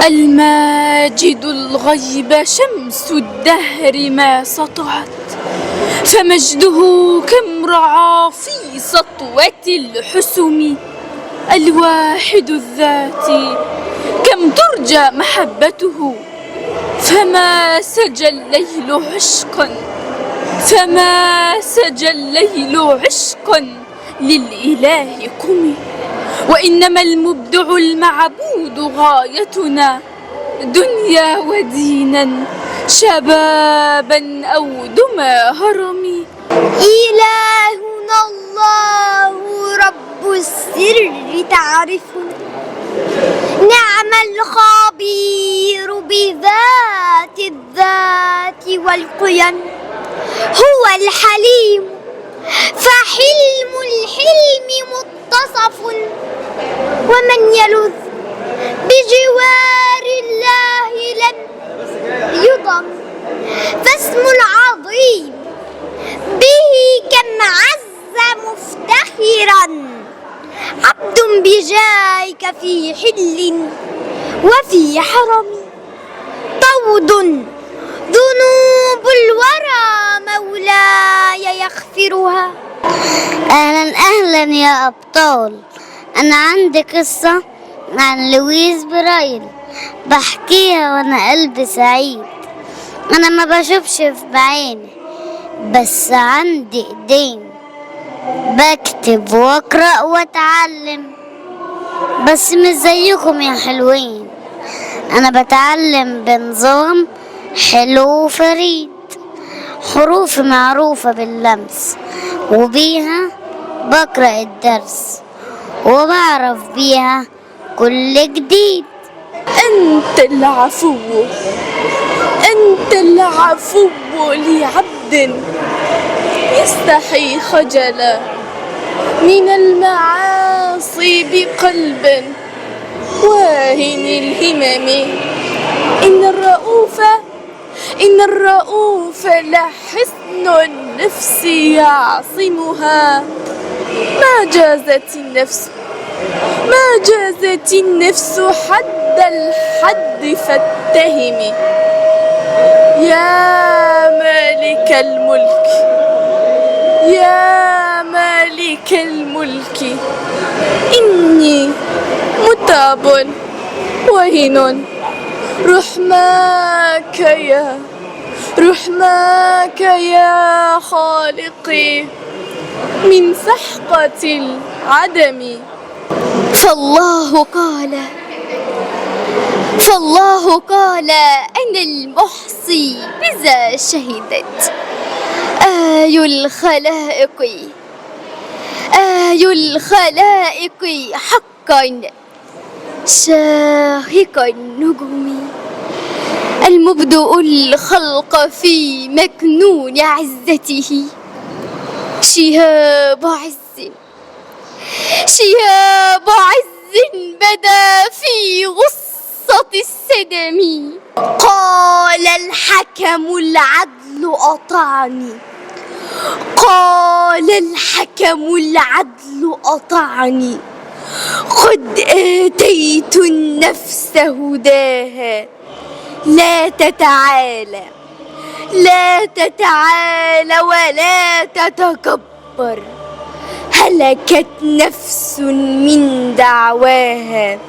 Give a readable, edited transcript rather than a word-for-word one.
الماجد الغيب شمس الدهر ما سطعت، فمجده كم رعى في سطوة الحسم. الواحد الذات كم ترجى محبته، فما سجى الليل عشقا، فما سجى الليل عشقا للإله قم. وإنما المبدع المعبود غايتنا، دنيا ودينا شبابا أو دما هرم. إلهنا الله رب السر تعرفنا، نعم الخبير بذات الذات والقيم. هو الحليم فحلم الحلم متصف، ومن يلذ بجوار الله لن يضم. فاسم العظيم به كم عز مفتخرا، عبد بجايك في حل وفي حرم. طود ذنوب الورى مولاي يغفرها. أهلا أهلا يا أبطال، أنا عندي قصة عن لويس برايل بحكيها وأنا قلبي سعيد. أنا ما بشوفش بعيني بس عندي إيدين، بكتب وأقرأ وأتعلم، بس مش زيكم يا حلوين. أنا بتعلم بنظام حلو وفريد، حروف معروفة باللمس، وبيها بقرأ الدرس وبعرف بيها كل جديد. أنت العفو، أنت العفو لعبد يستحي خجلا من المعاصي بقلب واهن الهمم. إن الرؤوف لحصن النفس يعصمها، ما جازت النفس حد الحد فاتهم. يا مالك الملك، يا مالك الملك، إني متعب وهن، رحماك يا خالقي من سحقة العدم. فالله قال أنا المحصي بذا شهدت. آي الخلائق حقا شاهق النجوم. المبدئ الخلق في مكنون عزته، شهاب عز بدا في غصة السدم. قال الحكم العدل أطعني، قد آتيت النفس هداها. لا تتعالى ولا تتكبر، هلكت نفس من دعواها.